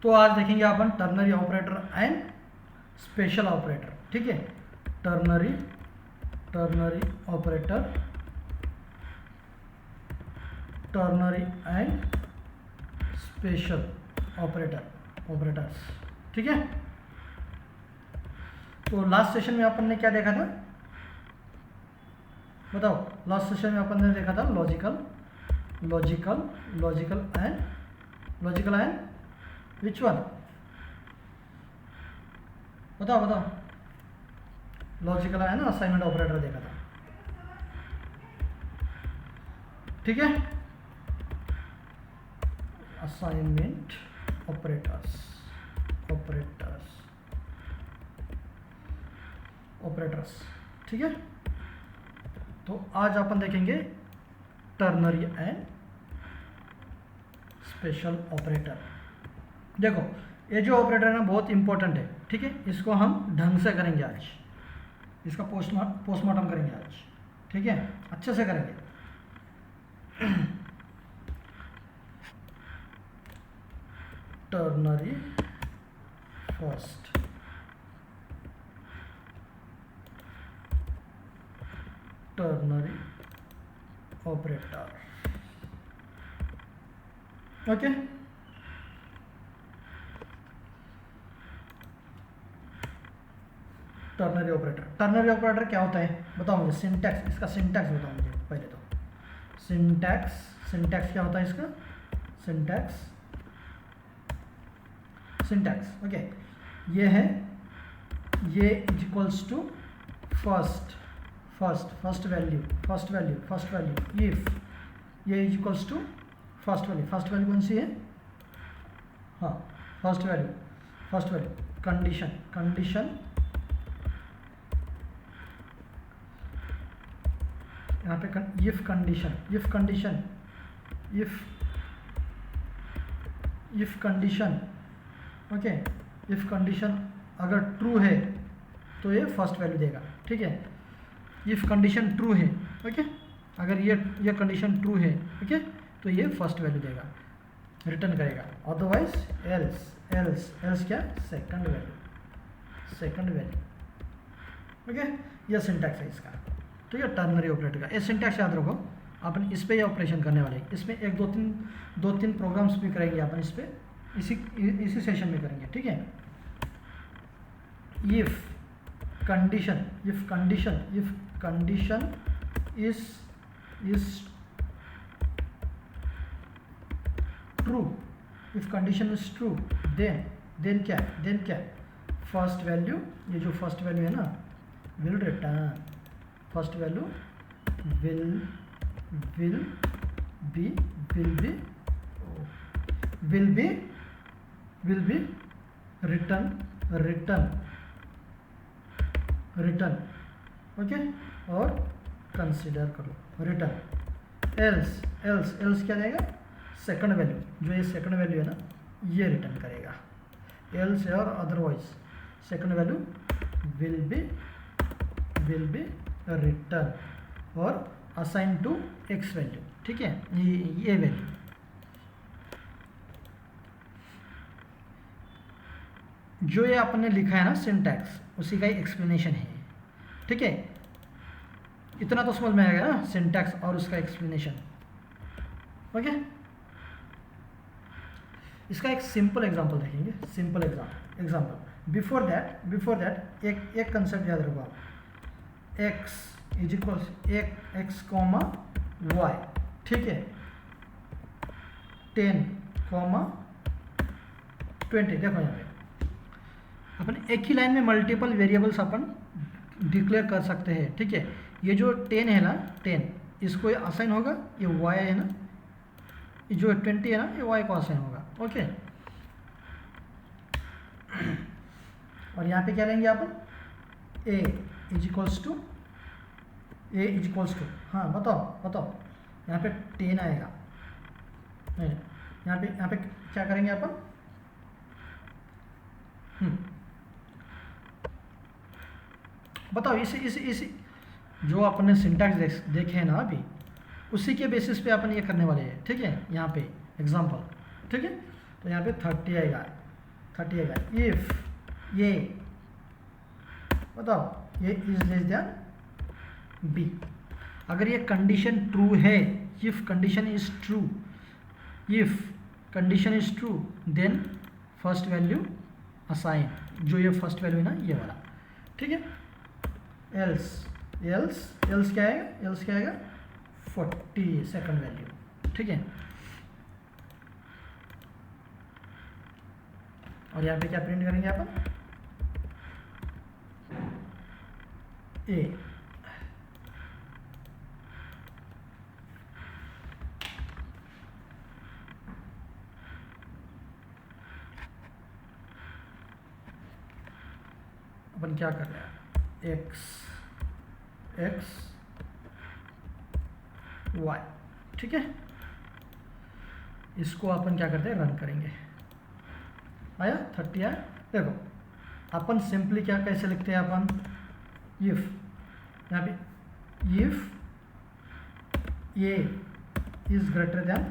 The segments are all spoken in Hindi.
तो आज देखेंगे अपन ternary operator and special operator, ठीक है। Ternary operator, ternary and special operators, ठीक है। तो लास्ट सेशन में अपन ने क्या देखा था, बताओ। लास्ट सेशन में अपन ने देखा था लॉजिकल एंड विच वन, बताओ। लॉजिकल एंड असाइनमेंट ऑपरेटर देखा था, ठीक है। असाइनमेंट ऑपरेटर्स, ठीक है। तो आज अपन देखेंगे टर्नरी एंड स्पेशल ऑपरेटर। देखो ये जो ऑपरेटर है ना बहुत इंपॉर्टेंट है, ठीक है। इसको हम ढंग से करेंगे आज, इसका पोस्टमार्टम करेंगे आज, ठीक है, अच्छे से करेंगे। Ternary first, ternary operator, okay. Ternary operator क्या होता है बताओ मुझे, सिंटैक्स, इसका सिंटैक्स बताओ मुझे पहले तो। सिंटैक्स क्या होता है इसका, सिंटैक्स, ओके। ये है, ये is equals to first value, if ये is equals to first value कौन सी है, हाँ फर्स्ट वैल्यू, कंडीशन यहाँ पे if condition, okay. If condition अगर ट्रू है तो ये फर्स्ट वैल्यू देगा, ठीक है। इफ कंडीशन ट्रू है, ओके, अगर ये कंडीशन ट्रू है, ओके, तो ये फर्स्ट वैल्यू देगा, रिटर्न करेगा। अदरवाइज एल्स क्या, सेकंड वैल्यू, ओके। ये सिंटैक्स है इसका, ठीक है, टर्नरी ऑपरेटर का। ये सिंटैक्स याद रखो, अपन इस पे ही ऑपरेशन करने वाले हैं। इसमें एक दो तीन प्रोग्राम्स भी करेंगे अपन इस पे, इसी सेशन में करेंगे, ठीक है। If condition is true, then क्या, फर्स्ट वैल्यू, ये जो फर्स्ट वैल्यू है ना, will return, first value will be return, okay. और कंसीडर करो रिटर्न। एल्स क्या देगा, सेकंड वैल्यू, जो ये सेकंड वैल्यू है ना ये रिटर्न करेगा। एल्स और otherwise second value will be return और असाइन टू एक्स वैल्यू, ठीक है, ये वैल्यू। जो ये आपने लिखा है ना सिंटैक्स, उसी का ही एक्सप्लेनेशन है, ठीक है। इतना तो समझ में आ गया ना, सिंटैक्स और उसका एक्सप्लेनेशन, ओके। इसका एक सिंपल एग्जांपल देखेंगे, सिंपल एग्जांपल। बिफोर दैट एक कंसेप्ट याद रखो आप, x is equals x comma y, ठीक है, 10 कॉमा 20। देखो यहाँ पे अपन एक ही लाइन में मल्टीपल वेरिएबल्स अपन डिक्लेयर कर सकते हैं, ठीक है। ये जो 10 है ना, 10 इसको असाइन होगा, ये y है ना, ये जो 20 है ना ये y को असाइन होगा, ओके। और यहाँ पे क्या लेंगे अपन, a इज इक्वल्स टू, हाँ बताओ यहाँ पे 10 आएगा, नहीं यहाँ पे क्या करेंगे अपन, बताओ। इसी जो अपन ने सिंटैक्स देखे हैं ना अभी, उसी के बेसिस पे अपन ये करने वाले हैं, ठीक है। यहाँ पे एग्जांपल, ठीक है। तो यहाँ पे 30 आएगा, 30 आएगा। इफ ये बताओ ये इज लेस देन बी, अगर ये कंडीशन ट्रू है, if condition is true, if condition is true then first value assign, जो ये फर्स्ट वैल्यू है ना ये वाला, ठीक है। एल्स एल्स एल्स क्या आएगा, एल्स क्या आएगा 40 सेकंड वैल्यू, ठीक है। और यहाँ पे क्या प्रिंट करेंगे अपन, ए। अपन क्या कर रहे हैं, एक्स एक्स वाई, ठीक है। इसको अपन क्या करते हैं, रन करेंगे। आया 30 आया। देखो अपन सिंपली क्या कैसे लिखते हैं अपन, इफ यहाँ पे if A is greater than,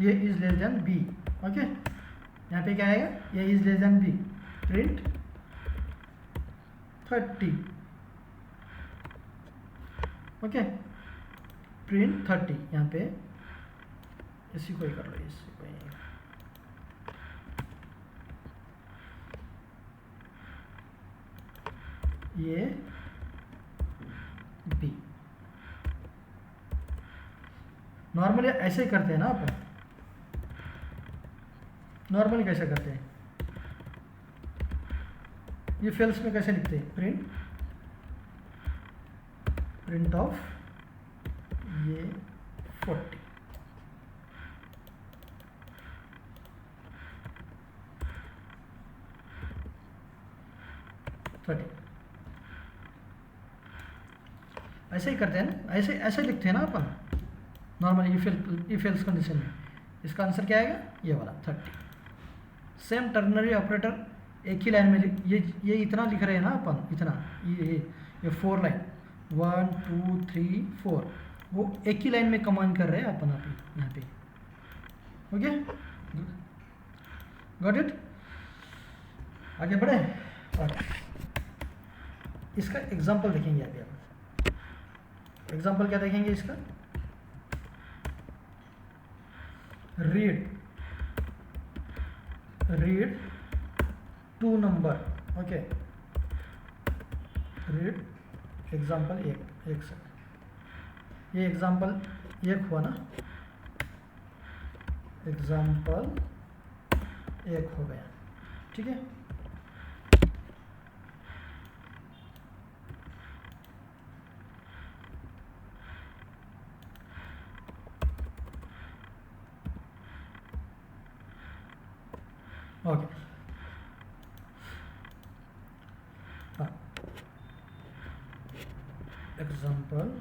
A is less than B, okay. यहाँ पे क्या आएगा, A is less than B, print 30, okay, print 30। यहाँ पे इसी को ही कर लो, इसी को ही, ये बी। नॉर्मली ऐसे ही करते हैं ना अपन, नॉर्मली कैसे करते हैं, ये फेल्स में कैसे लिखते हैं, प्रिंट ऑफ ये 40, ऐसे ही करते हैं ना, ऐसे ऐसे लिखते हैं ना अपन नॉर्मली इफ एल्स कंडीशन में। इसका आंसर क्या आएगा, ये वाला 30। सेम टर्नरी ऑपरेटर एक ही लाइन में ये इतना लिख रहे हैं ना अपन, इतना ये 4 लाइन 1 2 3 4, वो एक ही लाइन में कमांड कर रहे हैं अपन यहाँ पे, ओके, गॉट इट। आगे बढ़े और इसका एग्जांपल देखेंगे अभी अपन। एग्जांपल क्या देखेंगे इसका, read 2 number, okay, read example एक सेकंड, ये एग्जांपल एक हुआ ना, एग्जांपल एक हो गया, ठीक है। ओके, हाँ, एग्जांपल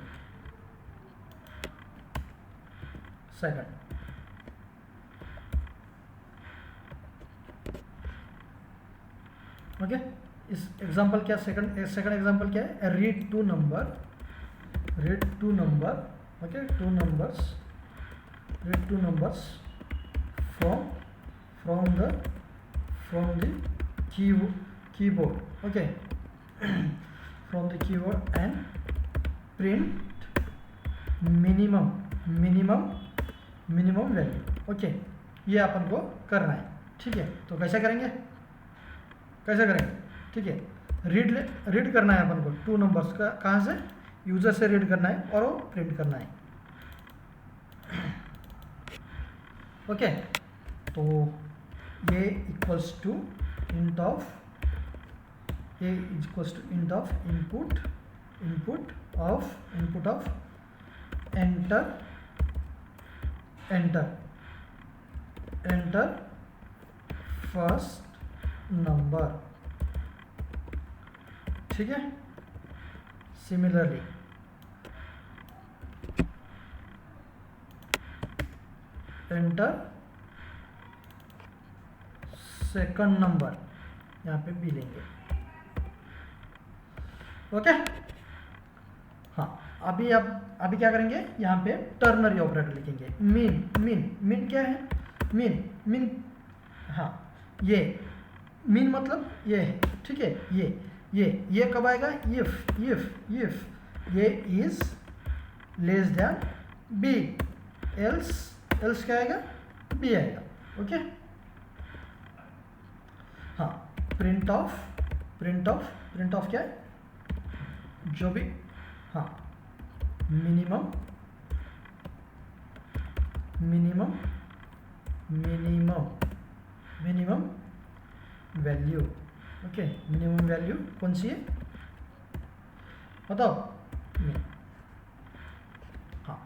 सेकंड, ओके। इस एग्जांपल क्या, सेकंड एग्जांपल क्या है, read 2 number, okay, 2 numbers, read 2 numbers from the keyboard, okay, from the keyboard and print minimum value, okay। ये अपन को करना है, ठीक है। तो कैसे करेंगे, ठीक है। रीड करना है अपन को 2 नंबर्स का, कहाँ से, यूजर से रीड करना है और वो प्रिंट करना है, ओके। तो ये equals to int of input of enter first number, ठीक है। सिमिलरली एंटर सेकंड नंबर, यहाँ पे बी लेंगे, ओके। हाँ, अभी क्या करेंगे, यहाँ पे टर्नरी ऑपरेटर लिखेंगे। मीन क्या है, मीन, हाँ, ये मीन मतलब ये है, ठीक है। ये कब आएगा, इफ ये is less than B, else क्या आएगा, बी आएगा। ओके हाँ, प्रिंट ऑफ क्या है, जो भी, हाँ, minimum value. Okay, minimum value कौन सी है बताओ, हाँ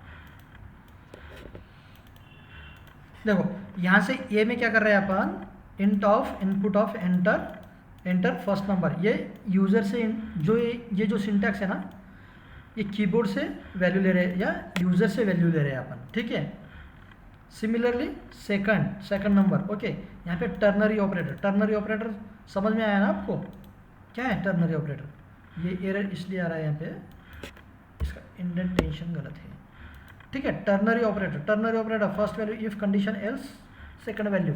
देखो यहाँ से ए में क्या कर रहे हैं अपन, input of enter first number. ये यूज़र से जो ये जो सिंटैक्स है ना, ये कीबोर्ड से वैल्यू ले रहे हैं या यूज़र से वैल्यू ले रहे हैं अपन, ठीक है। Similarly second number, okay. यहाँ पे टर्नरी ऑपरेटर समझ में आया ना आपको, क्या है टर्नरी ऑपरेटर, ये एरर इसलिए आ रहा है यहाँ पे, इसका इंडेंटेशन गलत है, ठीक है। Ternary operator first value if condition else second value,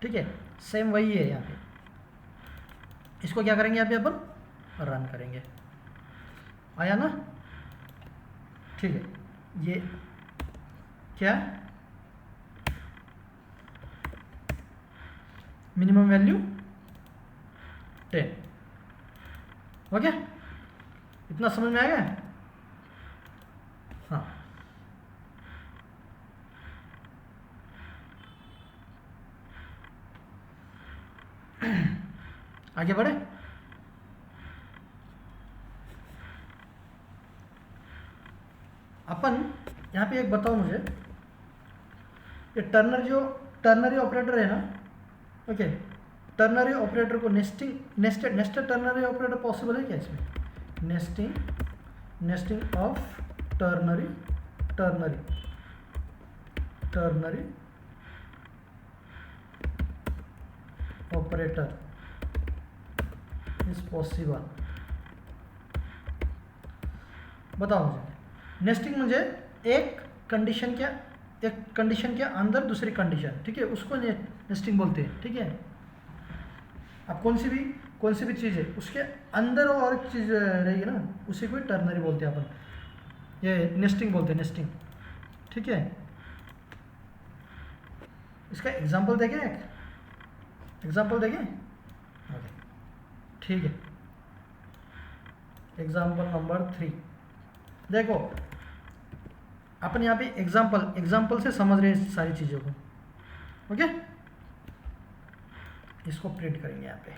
ठीक है। सेम वही है यहाँ पे, इसको क्या करेंगे यहाँ पे अपन, रन करेंगे, आया ना, ठीक है। ये क्या, मिनिमम वैल्यू 10, ओके। इतना समझ में आएगा, हाँ। आगे बढ़े, अपन यहाँ पे एक बताओ मुझे, ये टर्नरी ऑपरेटर है ना, ओके। टर्नरी ऑपरेटर को नेस्टेड टर्नरी ऑपरेटर पॉसिबल है क्या इसमें, nesting of ternary operator is possible, बताओ मुझे। नेस्टिंग मुझे एक कंडीशन के अंदर दूसरी कंडीशन, ठीक है, उसको नेस्टिंग बोलते हैं, ठीक है। अब कौन सी भी चीज़ है उसके अंदर और एक चीज़ रहेगी ना, उसी को टर्नरी बोलते हैं अपन, ये नेस्टिंग बोलते हैं, नेस्टिंग, ठीक है। इसका एग्जांपल देखें, ओके, ठीक है। एग्जांपल नंबर 3 देखो, अपन यहाँ पे एग्जाम्पल से समझ रहे हैं सारी चीज़ों को, ओके। इसको प्रिंट करेंगे यहाँ पे,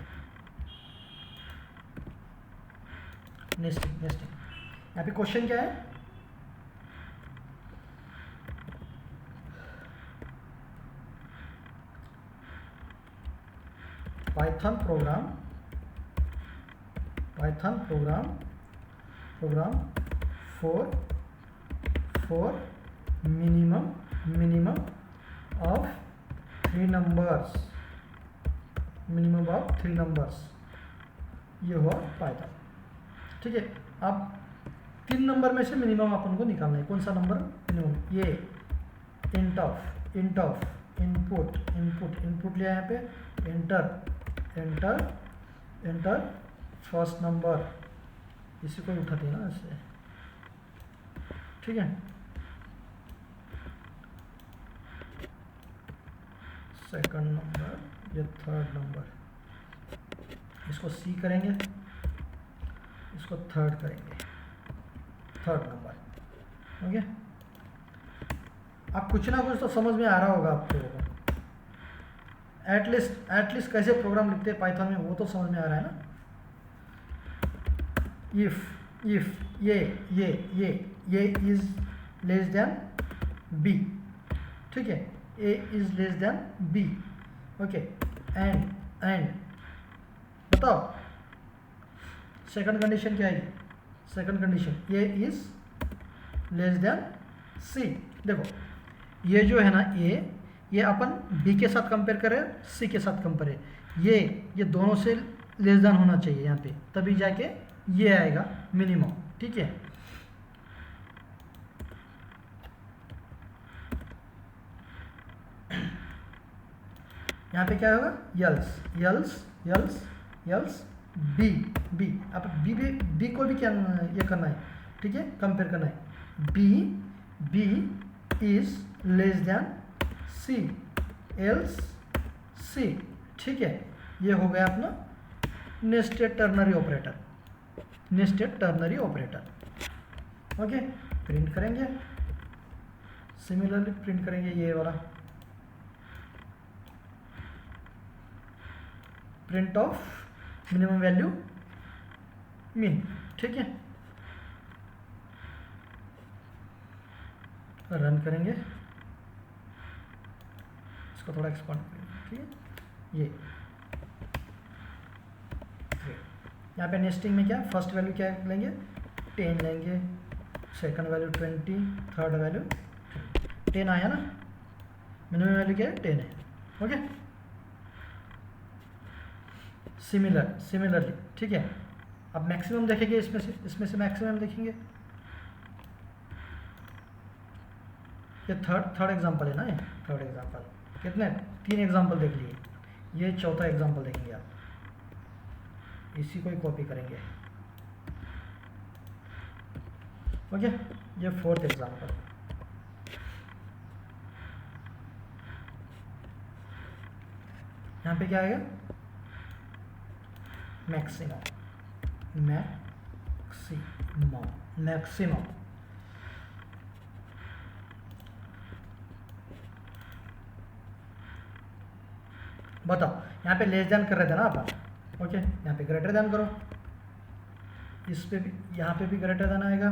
नेस्टिंग। यहाँ पे क्वेश्चन क्या है, Python programme for minimum of 3 numbers, ये हुआ पाइथन, ठीक है। अब 3 नंबर में से मिनिमम अपन को निकालना है, कौन सा नंबर मिनिमम, ये इंट ऑफ इनपुट लिया यहाँ पे, एंटर फर्स्ट नंबर, इसी को उठाते हैं ना ऐसे, ठीक है। सेकंड नंबर, ये थर्ड नंबर, इसको सी करेंगे, इसको थर्ड करेंगे, थर्ड नंबर, ओके। अब कुछ ना कुछ तो समझ में आ रहा होगा आपको, एटलीस्ट कैसे प्रोग्राम लिखते हैं पाइथन में वो तो समझ में आ रहा है ना। इफ ये इज लेस देन बी, ठीक है, A is less than B, okay. And बताओ सेकंड कंडीशन क्या है, second condition A is less than C. देखो ये जो है ना ये अपन बी के साथ कंपेयर करें, सी के साथ कंपेयर, ये दोनों से लेस देन होना चाहिए यहाँ पे, तभी जाके ये आएगा मिनिमम, ठीक है। यहाँ पे क्या होगा, else else else else B B. अब बी को भी क्या ये करना है, ठीक है, कंपेयर करना है। B is less than C else C, ठीक है। ये हो गया अपना nested ternary operator, nested ternary operator. Okay, print करेंगे, सिमिलरली प्रिंट करेंगे ये वाला, print of minimum value mean, ठीक है। रन करेंगे, इसको थोड़ा एक्सपांड करेंगे, ठीक है। ये यहाँ पे नेस्टिंग में क्या, फर्स्ट वैल्यू क्या लेंगे, 10 लेंगे, सेकंड वैल्यू 20, थर्ड वैल्यू 10 आया ना, मिनिमम वैल्यू क्या है 10 है। ओके, सिमिलरली, ठीक है। अब मैक्सिमम देखेंगे, इसमें से मैक्सिमम देखेंगे। ये थर्ड एग्जांपल है ना, ये थर्ड एग्जांपल, कितने 3 एग्जांपल देख लिए, ये चौथा एग्जांपल देखेंगे आप, इसी को ही कॉपी करेंगे। ओके, ये फोर्थ एग्जांपल। यहाँ पे क्या आएगा, मैक्सिमम मैक्सिमम मैक्सिमम। बताओ, यहाँ पे लेस देन कर रहे थे ना अपन, ओके, यहाँ पे ग्रेटर देन करो, इस पे भी, यहाँ पे भी ग्रेटर देन आएगा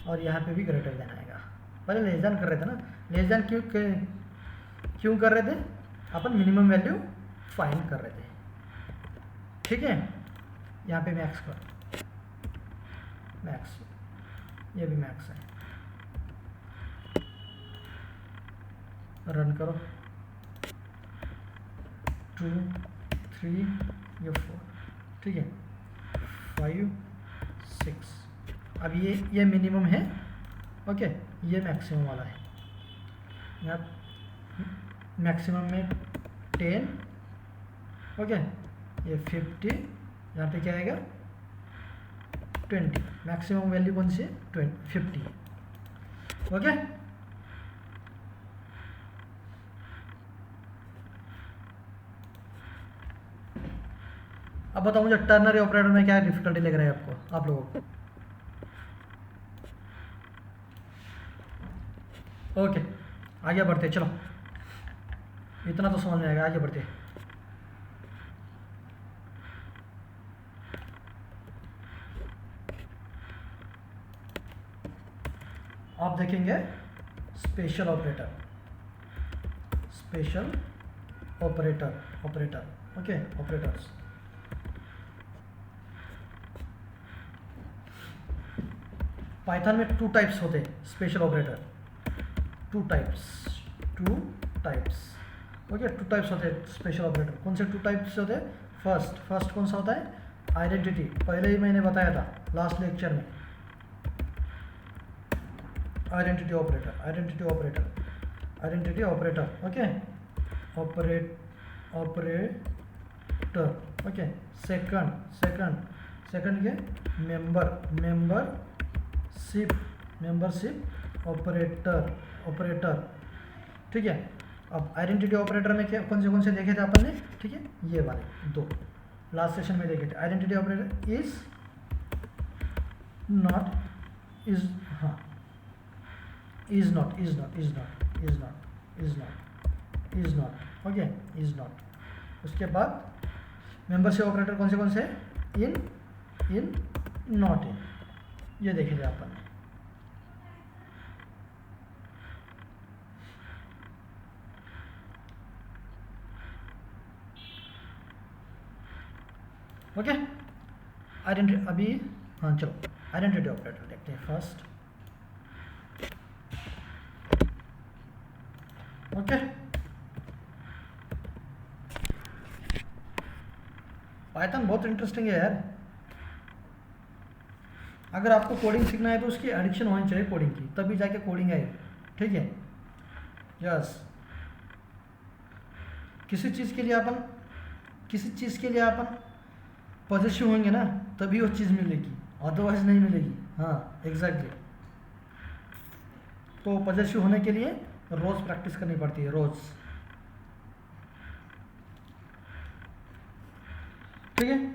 और यहाँ पे भी ग्रेटर देन आएगा। पहले लेस देन कर रहे थे ना, लेस देन क्यों कर रहे थे, अपन मिनिमम वैल्यू फाइंड कर रहे थे, ठीक है। यहाँ पे मैक्स कर, मैक्स, ये भी मैक्स है, रन करो, 2 3 या 4, ठीक है, 5 6। अब ये मिनिमम है, ओके, ये मैक्सिमम वाला है। यहाँ मैक्सिमम में 10, ओके, ये 50, यहाँ पे क्या आएगा 20, मैक्सिमम वैल्यू कौन सी है 50, ओके। अब बताओ मुझे टर्नरी ऑपरेटर में क्या डिफिकल्टी लग रहा है आपको, आप लोगों को। ओके, आगे बढ़ते, चलो, इतना तो समझ में आएगा, आगे बढ़ते। आप देखेंगे special operator, special operator, okay, operators. Python में 2 टाइप्स होते हैं special operator, 2 types, okay, 2 types होते हैं स्पेशल ऑपरेटर। कौन से 2 टाइप्स होते हैं, फर्स्ट कौन सा होता है, आइडेंटिटी, पहले ही मैंने बताया था लास्ट लेक्चर में, identity operator, okay, operator, okay. Second के मेंबरशिप ऑपरेटर, ठीक है। अब आइडेंटिटी ऑपरेटर में क्या कौन से देखे थे अपन ने, ठीक है, ये वाले 2 लास्ट सेशन में देखे थे। Identity operator is not, okay, is not. उसके बाद मेंबरशिप ऑपरेटर कौन से इन, नॉट इन, ये देखे थे अपन ने। ओके, आइडेंटिटी, अभी हाँ चलो आइडेंटिटी ऑपरेटर देखते हैं फर्स्ट, ओके। पाइथन बहुत इंटरेस्टिंग है यार, अगर आपको कोडिंग सीखना है तो उसकी एडिक्शन होनी चाहिए कोडिंग की, तभी जाके कोडिंग आए, ठीक है। यस, किसी चीज़ के लिए अपन पॉजिटिव होंगे ना, तभी वो चीज़ मिलेगी, अदरवाइज नहीं मिलेगी। हाँ एग्जैक्टली। तो पॉजिटिव होने के लिए रोज़ प्रैक्टिस करनी पड़ती है, रोज़। ठीक है,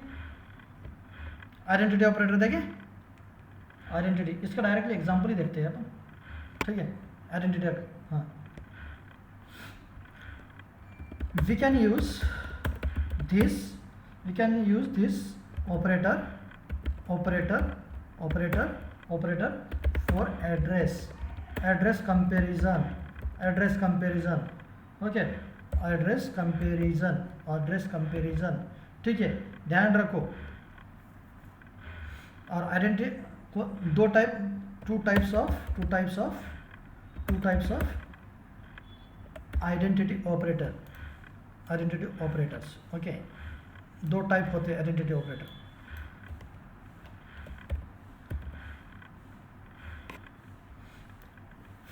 आइडेंटिटी ऑपरेटर देखें। आइडेंटिटी, इसका डायरेक्टली एग्जांपल ही देखते हैं अपन। ठीक है, आइडेंटिटी। हाँ, we can use this operator for address comparison. Okay, address comparison। ठीक है, ध्यान रखो। और identity two types of identity operators. Okay, दो टाइप होते हैं आइडेंटिटी ऑपरेटर।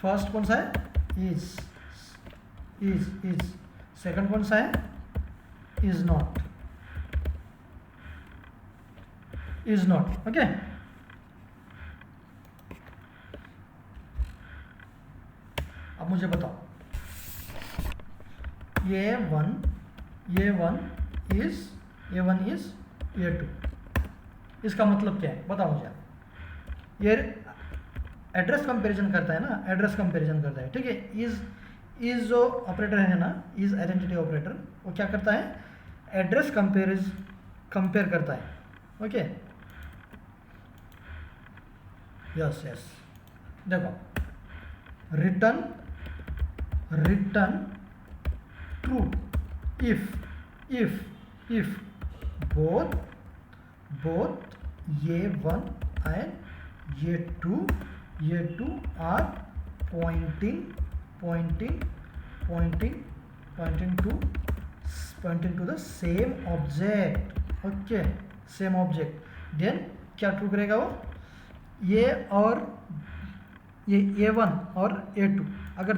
फर्स्ट कौन सा है? इज। सेकंड कौन सा है? Is not. ओके, अब मुझे बताओ, A1 is A2, इसका मतलब क्या है बताओ मुझे। ये एड्रेस कंपैरिजन करता है ना, ठीक है। इज जो ऑपरेटर है ना, इज आइडेंटिटी ऑपरेटर, वो क्या करता है? एड्रेस कंपेयर करता है। Okay, yes. देखो, return true if both A1 and A2 are pointing to the same object। Okay, same object, then क्या ट्रू करेगा वो? ये A1 और A2 अगर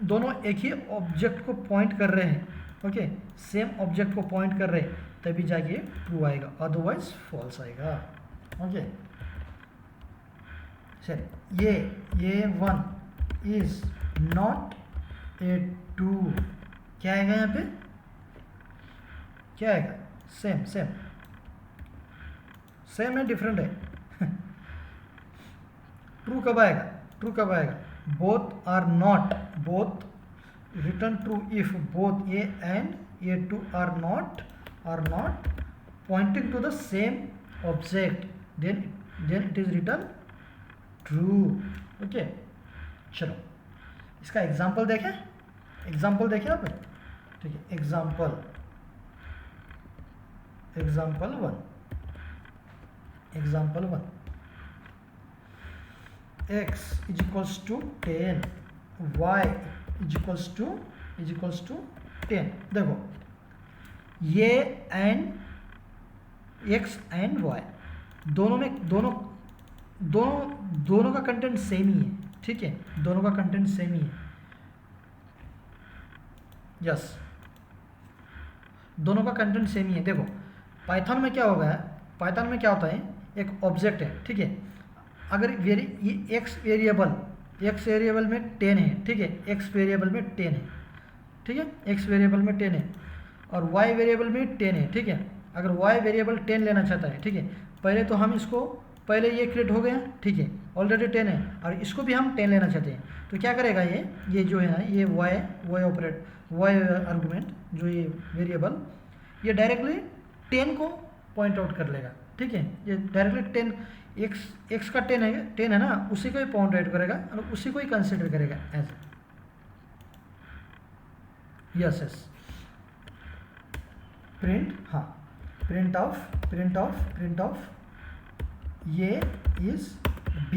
दोनों एक ही ऑब्जेक्ट को पॉइंट कर रहे हैं, ओके, सेम ऑब्जेक्ट को पॉइंट कर रहे हैं, तभी जाके ट्रू आएगा, अदरवाइज फॉल्स आएगा। ओके, सर ये A1 इज नॉट A2, क्या आएगा यहाँ पे? क्या आएगा? सेम है, डिफरेंट है। ट्रू कब आएगा? both are not, both return true if both A and A2 are not pointing to the same object, then it is written true। Okay, चलो इसका एग्जांपल देखें आप। ठीक है, example 1 x is equals to 10, y is equals to 10। देखो, ये एंड x एंड y दोनों का कंटेंट सेम ही है। ठीक है, दोनों का कंटेंट सेम ही है। यस, दोनों का कंटेंट सेम ही है। देखो, पाइथन में क्या होता है, एक ऑब्जेक्ट है, ठीक है। अगर ये x वेरिएबल में 10 है, ठीक है, x वेरिएबल में 10 है, ठीक है, x वेरिएबल में 10 है और y वेरिएबल में 10 है, ठीक है। अगर y वेरिएबल 10 लेना चाहता है, ठीक है, पहले तो हम इसको, पहले ये क्रिएट हो गया, ठीक है, ऑलरेडी 10 है, और इसको भी हम 10 लेना चाहते हैं, तो क्या करेगा ये जो है ना, ये y आर्गुमेंट, जो ये वेरिएबल, ये डायरेक्टली 10 को पॉइंट आउट कर लेगा, ठीक है। ये डायरेक्टली 10 x का 10 है ना, उसी को ही पॉइंट आउट करेगा और उसी को ही कंसिडर करेगा as. Yes, print of A is B,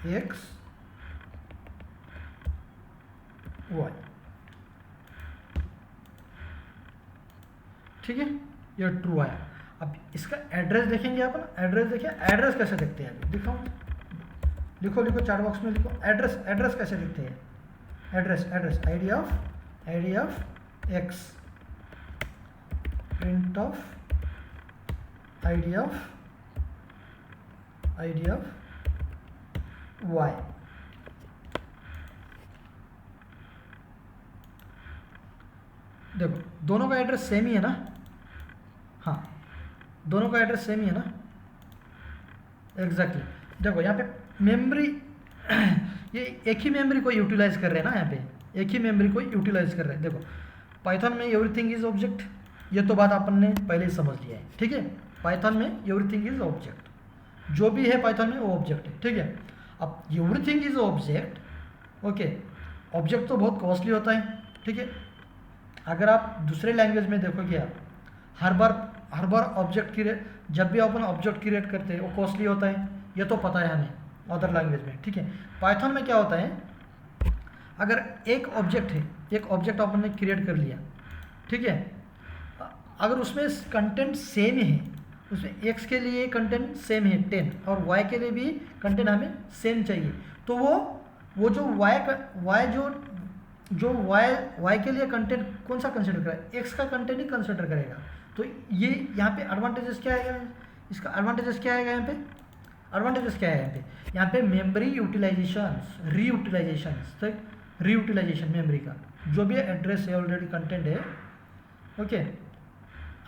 x y, ठीक है, ये ट्रू आया। अब इसका एड्रेस देखेंगे अपन, एड्रेस देखिए, एड्रेस कैसे देखते हैं अभी दिखाओ, लिखो लिखो चैट बॉक्स में लिखो, एड्रेस एड्रेस कैसे दिखते हैं, address address I D of X, print of I D of Y. देखो दोनों का एड्रेस सेम ही है ना, हाँ दोनों का एड्रेस सेम ही है ना, एग्जैक्टली। देखो यहाँ पे मेमोरी ये एक ही मेमोरी को यूटिलाइज कर रहे हैं ना, यहाँ पे एक ही मेमोरी को यूटिलाइज कर रहे हैं। देखो पाइथन में एवरीथिंग इज ऑब्जेक्ट, ये तो बात अपन ने पहले ही समझ लिया है, ठीक है। पाइथन में एवरीथिंग इज ऑब्जेक्ट, जो भी है पाइथन में वो ऑब्जेक्ट है, ठीक है। अब everything is object, okay, object तो बहुत कॉस्टली होता है, ठीक है। अगर आप दूसरे लैंग्वेज में देखोगे, आप हर बार ऑब्जेक्ट क्रिएट, जब भी अपन ऑब्जेक्ट क्रिएट करते हैं वो कॉस्टली होता है, ये तो पता है हमें अदर लैंग्वेज में, ठीक है। पाइथन में क्या होता है, अगर एक ऑब्जेक्ट है, एक ऑब्जेक्ट अपन ने क्रिएट कर लिया, ठीक है, अगर उसमें कंटेंट सेम है, उसमें एक्स के लिए कंटेंट सेम है 10 और वाई के लिए भी कंटेंट हमें सेम चाहिए, तो वो जो वाई जो वाई के लिए कंटेंट कौन सा कंसिडर करेगा, एक्स का कंटेंट ही कंसिडर करेगा। तो ये यहाँ पे एडवांटेजेस क्या आएगा, इसका एडवांटेजेस क्या आएगा, यहाँ पे एडवांटेजेस क्या है, यहाँ पे मेमोरी यूटिलाइजेशन, रीयूटिलाइजेशन मेमोरी का जो भी एड्रेस है, ऑलरेडी कंटेंट है, ओके,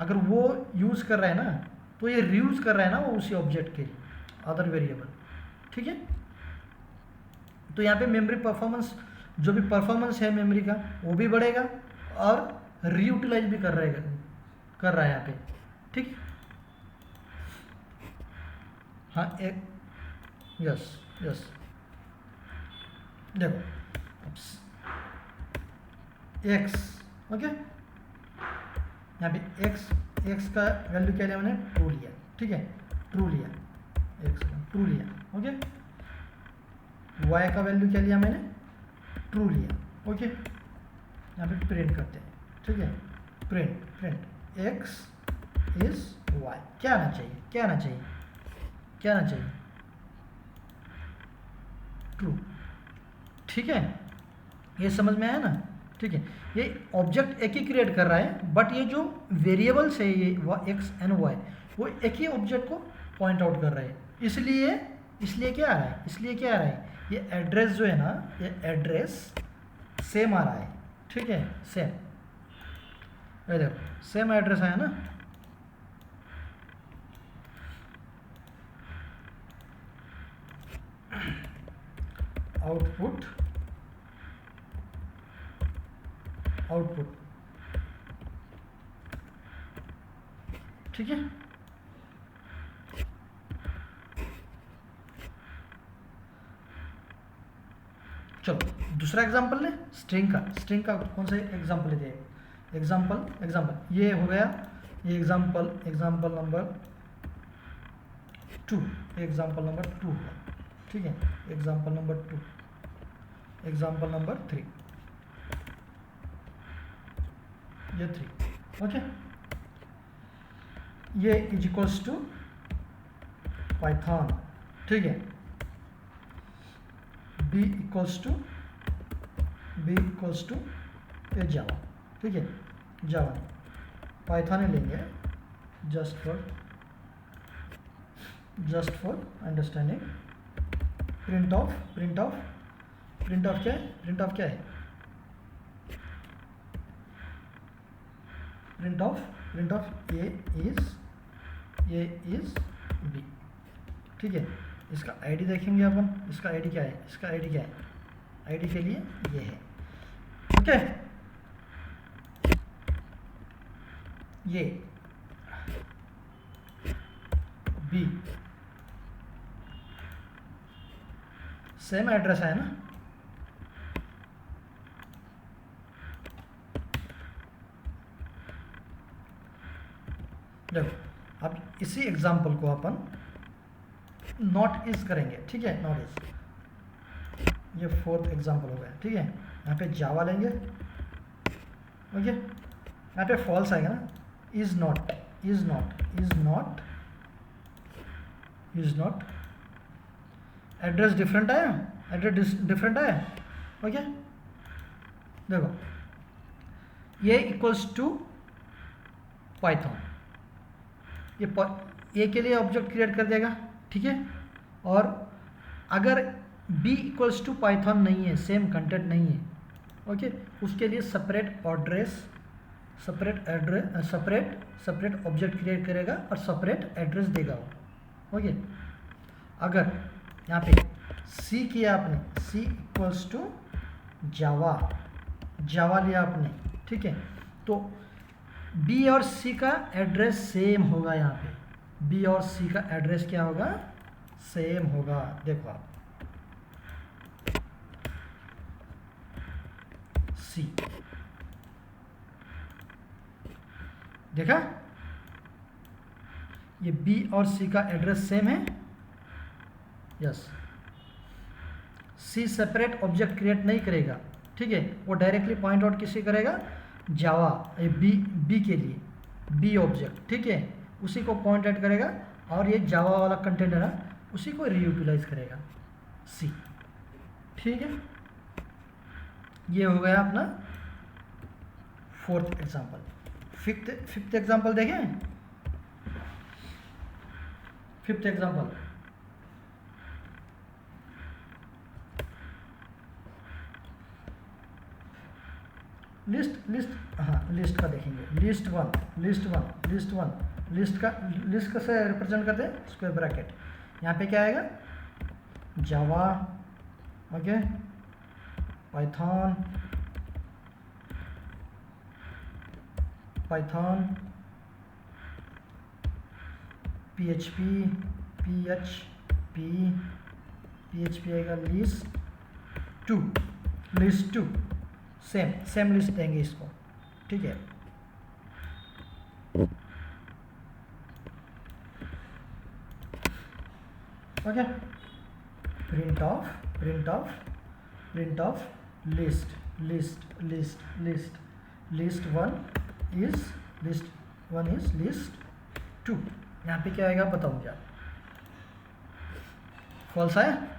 अगर वो यूज़ कर रहा है ना, तो ये रीयूज़ कर रहा है ना वो उसी ऑब्जेक्ट के लिए अदर वेरिएबल, ठीक है। तो यहाँ पे मेमोरी परफॉर्मेंस, जो भी परफॉर्मेंस है मेमोरी का वो भी बढ़ेगा और रीयूटिलाइज भी कर रहा है यहाँ पे, ठीक। हाँ एक यस देखो एक्स, ओके, यहाँ पे एक्स का वैल्यू क्या लिया मैंने, ट्रू लिया, ठीक है, ट्रू लिया, ट्रू लिया, ओके। वाई का वैल्यू क्या लिया मैंने, ट्रू लिया, ओके। यहाँ पे प्रिंट करते हैं, ठीक है, प्रिंट एक्स इज वाई, क्या आना चाहिए, ट्रू, ठीक है। ये समझ में आया ना, ठीक है। ये ऑब्जेक्ट एक ही क्रिएट कर रहा है, बट ये जो वेरिएबल्स है ये एक्स एंड वाई, वो एक ही ऑब्जेक्ट को पॉइंट आउट कर रहे हैं, इसलिए क्या आ रहा है, ये एड्रेस जो है ना, ये एड्रेस सेम आ रहा है, ठीक है, सेम, ये देखो सेम एड्रेस आया ना। आउटपुट ठीक है। चलो दूसरा एग्जांपल ले, स्ट्रिंग का कौन सा एग्जांपल लेते हैं, एग्जांपल ये हो गया, ये एग्जांपल नंबर 2, एग्जांपल नंबर 2 हुआ, ठीक है, एग्जांपल नंबर 2, एग्जांपल नंबर 3, ये 3, ओके। ये इज इक्वल्स टू पाइथन, ठीक है, B equals to A Java, ठीक है, जावा पाइथन ही लेंगे just for understanding. Print of क्या है, print of A is B, ठीक है। इसका आईडी देखेंगे अपन, इसका आईडी क्या है, आईडी के लिए ये है, ओके। ये बी सेम एड्रेस है ना, देखो अब इसी एग्जांपल को अपन नॉट इज करेंगे, ठीक है, नॉट इज, ये 4th एग्जांपल हो गया, ठीक है। यहाँ पे जावा लेंगे, ओके, यहाँ पे फॉल्स आएगा ना, इज नॉट, एड्रेस डिफरेंट आया, एड्रेस डिफरेंट आया। ओके देखो ये इक्वल्स टू पाइथन, ये के लिए ऑब्जेक्ट क्रिएट कर देगा, ठीक है। और अगर b इक्वल्स टू पाइथन नहीं है, सेम कंटेंट नहीं है, ओके, उसके लिए सेपरेट ऑब्जेक्ट क्रिएट करेगा और सेपरेट एड्रेस देगा वो। ओके अगर यहाँ पे सी किया आपने, सी इक्वल्स टू जावा लिया आपने, ठीक है, तो बी और सी का एड्रेस सेम होगा। यहाँ पे बी और सी का एड्रेस क्या होगा, सेम होगा। देखो आप सी देखा, ये बी और सी का एड्रेस सेम है, यस। सी सेपरेट ऑब्जेक्ट क्रिएट नहीं करेगा, ठीक है, वो डायरेक्टली पॉइंट आउट किसी करेगा, जावा बी के लिए बी ऑब्जेक्ट, ठीक है, उसी को पॉइंट आउट करेगा और ये जावा वाला कंटेंट है ना, उसी को रीयूटिलाइज करेगा सी, ठीक है। ये हो गया अपना फोर्थ एग्जांपल। फिफ्थ एग्जांपल देखें। फिफ्थ एग्जांपल, लिस्ट का देखेंगे। लिस्ट का से रिप्रेजेंट करते हैं स्क्वायर ब्रैकेट। यहाँ पे क्या आएगा, जावा, ओके, पाइथन, PHP आएगा, लिस्ट टू सेम लिस्ट देंगे इसको, ठीक है। Okay, print of list one is list two. यहाँ पे क्या आएगा बताओ मुझे, फॉल्स है,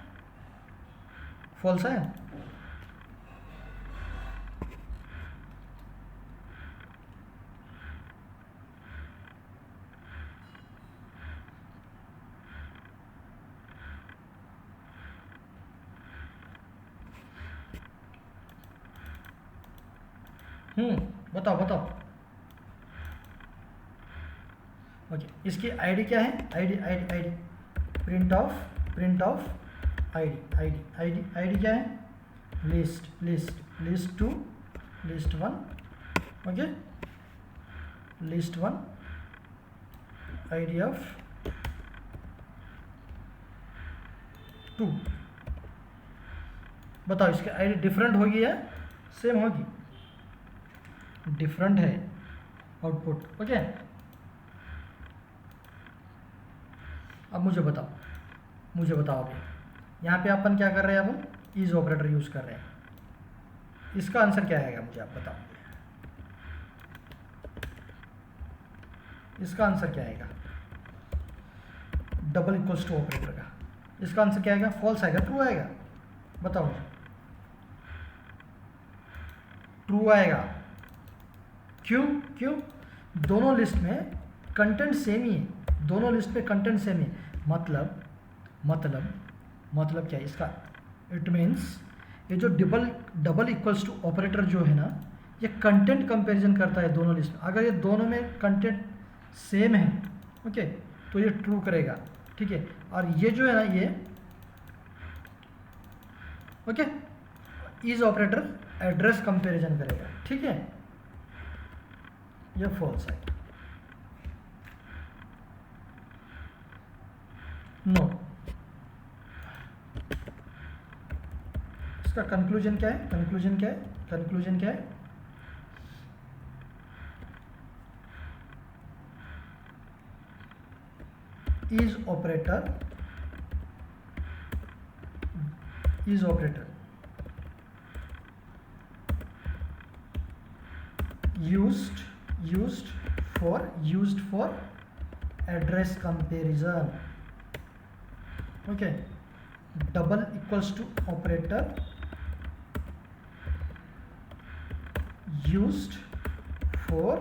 बताओ। ओके, इसकी आईडी क्या है, आईडी प्रिंट ऑफ आईडी क्या है, list two, list one, okay, list one, ID of two. बताओ इसकी आईडी डिफरेंट होगी या सेम होगी, डिफरेंट है आउटपुट, ओके। अब मुझे बताओ अभी यहाँ पे अपन क्या कर रहे हैं, अपन इज ऑपरेटर यूज कर रहे हैं। इसका आंसर क्या आएगा मुझे आप बताओ, इसका आंसर क्या आएगा, डबल इक्वल्स टू ऑपरेटर का इसका आंसर क्या आएगा, फॉल्स आएगा, ट्रू आएगा, बताओ मुझे। ट्रू आएगा, क्यों दोनों लिस्ट में कंटेंट सेम ही है, मतलब क्या है इसका, इट मीन्स ये जो डबल इक्वल्स टू ऑपरेटर जो है ना, ये कंटेंट कंपैरिजन करता है दोनों लिस्ट में। अगर ये दोनों में कंटेंट सेम है, ओके, तो ये ट्रू करेगा, ठीक है। और ये जो है ना, ये okay, is operator address comparison करेगा, ठीक है, ये फॉल्स है। नो, इसका कंक्लूजन क्या है, is operator used for address comparison. Okay, double equals to operator used for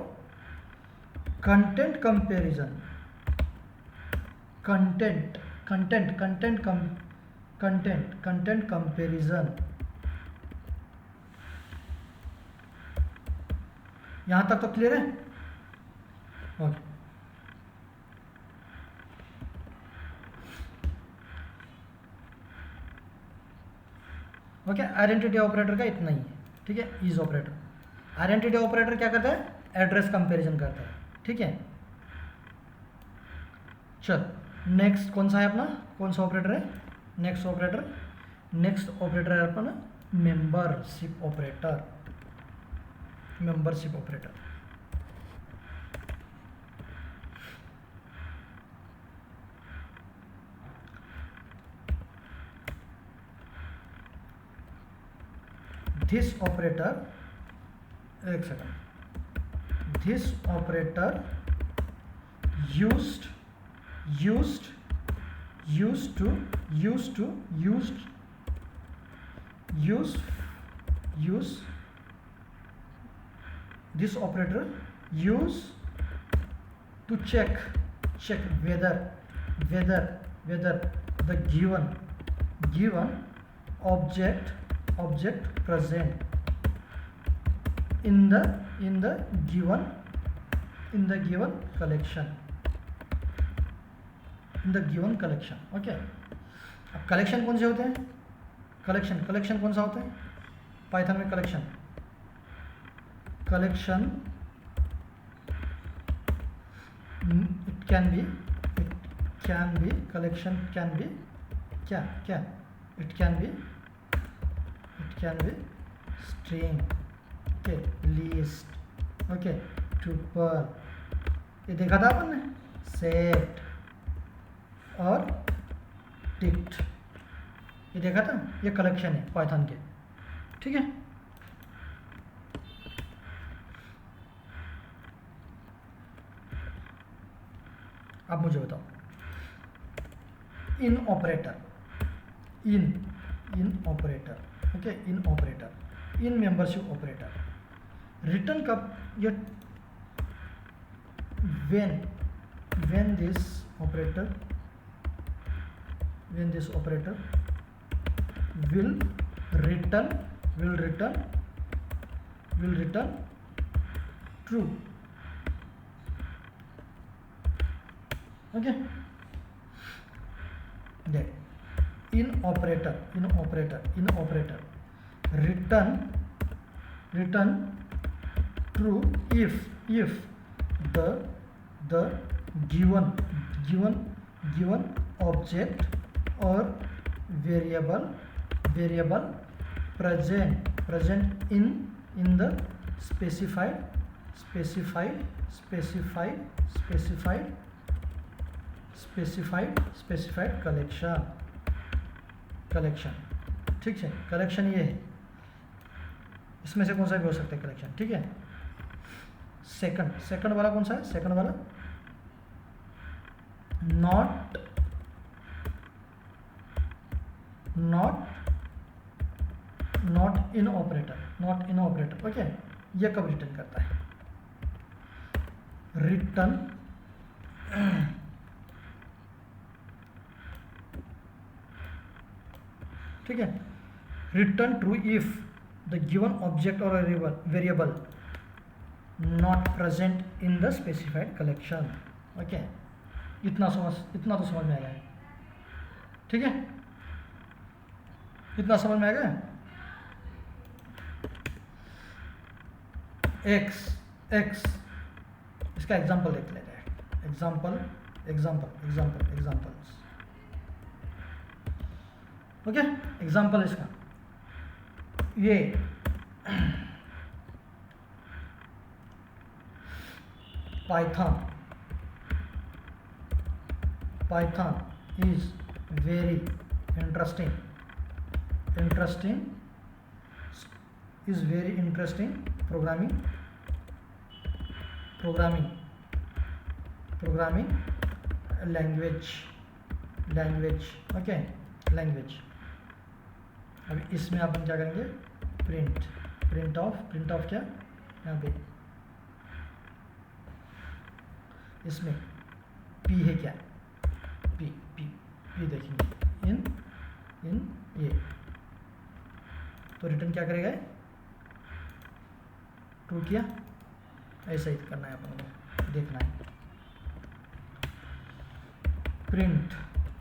content comparison. Content comparison. यहां तक तो क्लियर है? ओके, ओके, आइडेंटिटी ऑपरेटर का इतना ही है, ठीक है। इज ऑपरेटर, आइडेंटिटी ऑपरेटर क्या करता है? एड्रेस कंपैरिजन करता है, ठीक है। चल, नेक्स्ट कौन सा है अपना? कौन सा ऑपरेटर है? नेक्स्ट ऑपरेटर है अपना membership operator. Membership operator, this operator, एक second, this operator used this operator use to check whether the given object present in the given collection, okay. अब कलेक्शन कौन से होते हैं? कलेक्शन कौन सा होता है पाइथन में? Collection it can be collection can be क्या it can be string, okay, list, okay, tuple, ये देखा था अपन ने, सेट और टिक्ट, ये देखा था। ये कलेक्शन है पाइथन के, ठीक है। अब मुझे बताओ, इन ऑपरेटर, ओके, इन मेंबरशिप ऑपरेटर रिटर्न कब? ये when this operator will return true, okay। देख, in operator return true if the given object or variable present in the specified collection, ठीक है। कलेक्शन ये है, इसमें से कौन सा भी हो सकता है कलेक्शन, ठीक है। सेकंड वाला कौन सा है? सेकंड वाला नॉट इन ऑपरेटर, ओके। ये कब रिटर्न करता है? रिटर्न ठीक है, return true if the given object और variable not present in the specified collection, okay. इतना तो समझ में आ गया है, ठीक है। इतना समझ में आ गया। एक्स इसका एग्जांपल देख लेते हैं। Examples, okay. एग्जांपल इसका ये Python is very interesting programming programming language okay, language. अब इसमें अपन क्या करेंगे, प्रिंट ऑफ क्या, यहाँ पे इसमें पी है क्या, पी देखेंगे इन ये, तो रिटर्न क्या करेगा, ट्रू किया। ऐसा ही करना है अपन को, देखना है।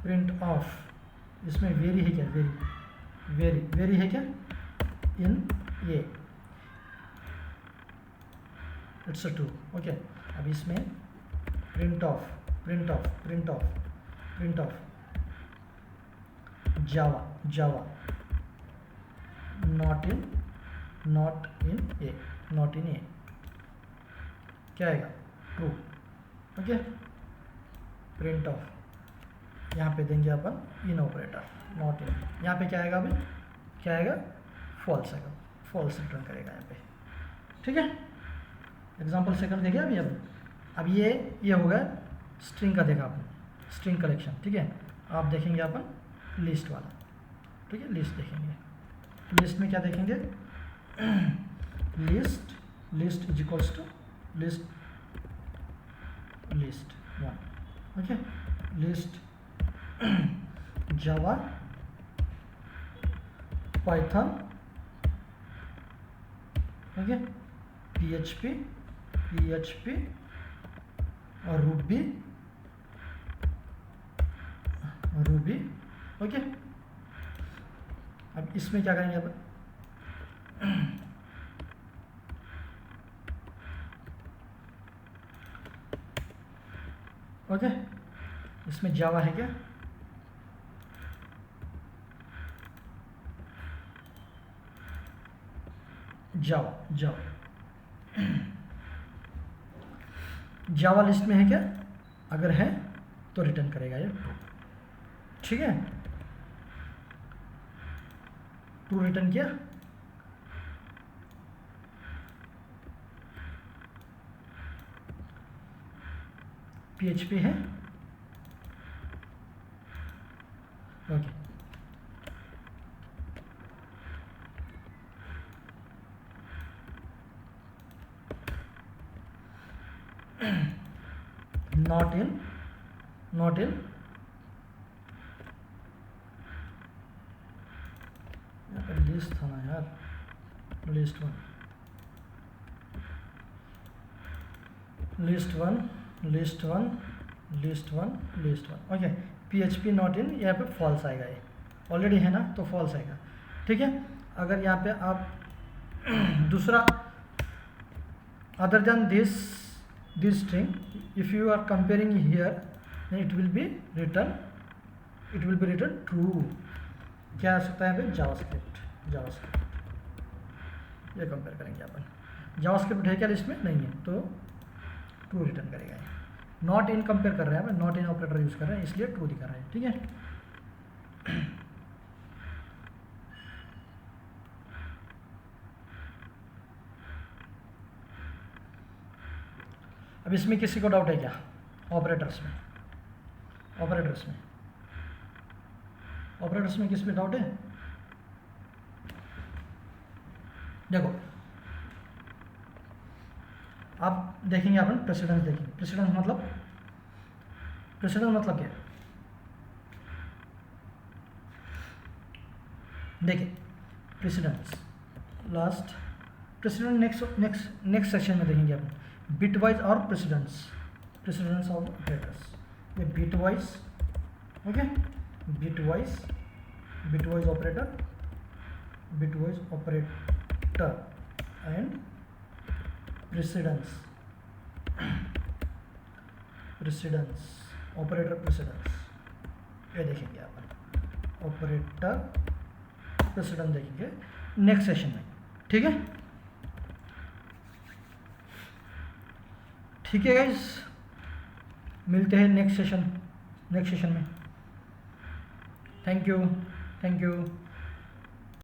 प्रिंट ऑफ, इसमें वेरी है क्या, वेरी है क्या, इन ये, इट्स अ ट्रू ओके। अब इसमें print of Java not in A, क्या आएगा, ट्रू ओके। प्रिंट ऑफ यहाँ पे देंगे अपन इन ऑपरेटर, नॉट इन, यहाँ पे क्या आएगा, अभी क्या आएगा, फॉल्स आएगा, फॉल्स रिटर्न करेगा यहाँ पे, ठीक है। एग्जाम्पल सेकंड देखिए अभी। अब ये होगा स्ट्रिंग का, देखा आपने, स्ट्रिंग कलेक्शन, ठीक है। आप देखेंगे अपन लिस्ट वाला, ठीक है, लिस्ट देखेंगे। लिस्ट में क्या देखेंगे, list is equals to list one okay, list Java Python okay, PHP और रूबी ओके। अब इसमें क्या करेंगे अपन, ओके, इसमें जावा है क्या, जावा लिस्ट में है क्या, अगर है तो रिटर्न करेगा ये ट्रू, ठीक है। ट्रू रिटर्न किया। PHP है ओके, नॉट इन यहाँ पे लिस्ट था ना यार, list one okay. PHP not in, यहाँ पे फॉल्स आएगा, ये ऑलरेडी है ना तो फॉल्स आएगा, ठीक है। अगर यहाँ पे आप दूसरा other than this string, if you are comparing here then it will be written true। क्या आ सकता है यहाँ पे, जावास्क्रिप्ट, ये कंपेयर करेंगे अपन। जावास्क्रिप्ट है क्या लिस्ट में, नहीं है, तो ट्रू रिटर्न करेगा। नॉट इन कंपेयर कर रहे हैं, नॉट इन ऑपरेटर यूज कर रहे हैं, इसलिए ट्रू दिखा रहा है, ठीक है। अब इसमें किसी को डाउट है क्या, ऑपरेटर्स में किस में डाउट है, देखो आप देखेंगे अपन प्रेसिडेंस देखेंगे। प्रेसिडेंस मतलब क्या, देखिए प्रेसिडेंस नेक्स्ट सेक्शन में देखेंगे अपन, बिटवाइज और प्रेसिडेंस ऑफ ऑपरेटर्स। ये bitwise okay, bitwise operator and precedence operator precedence, ये देखेंगे आप ऑपरेटर प्रेसिडेंस देखेंगे नेक्स्ट सेशन में, ठीक है गाइस, मिलते हैं नेक्स्ट सेशन में। Thank you.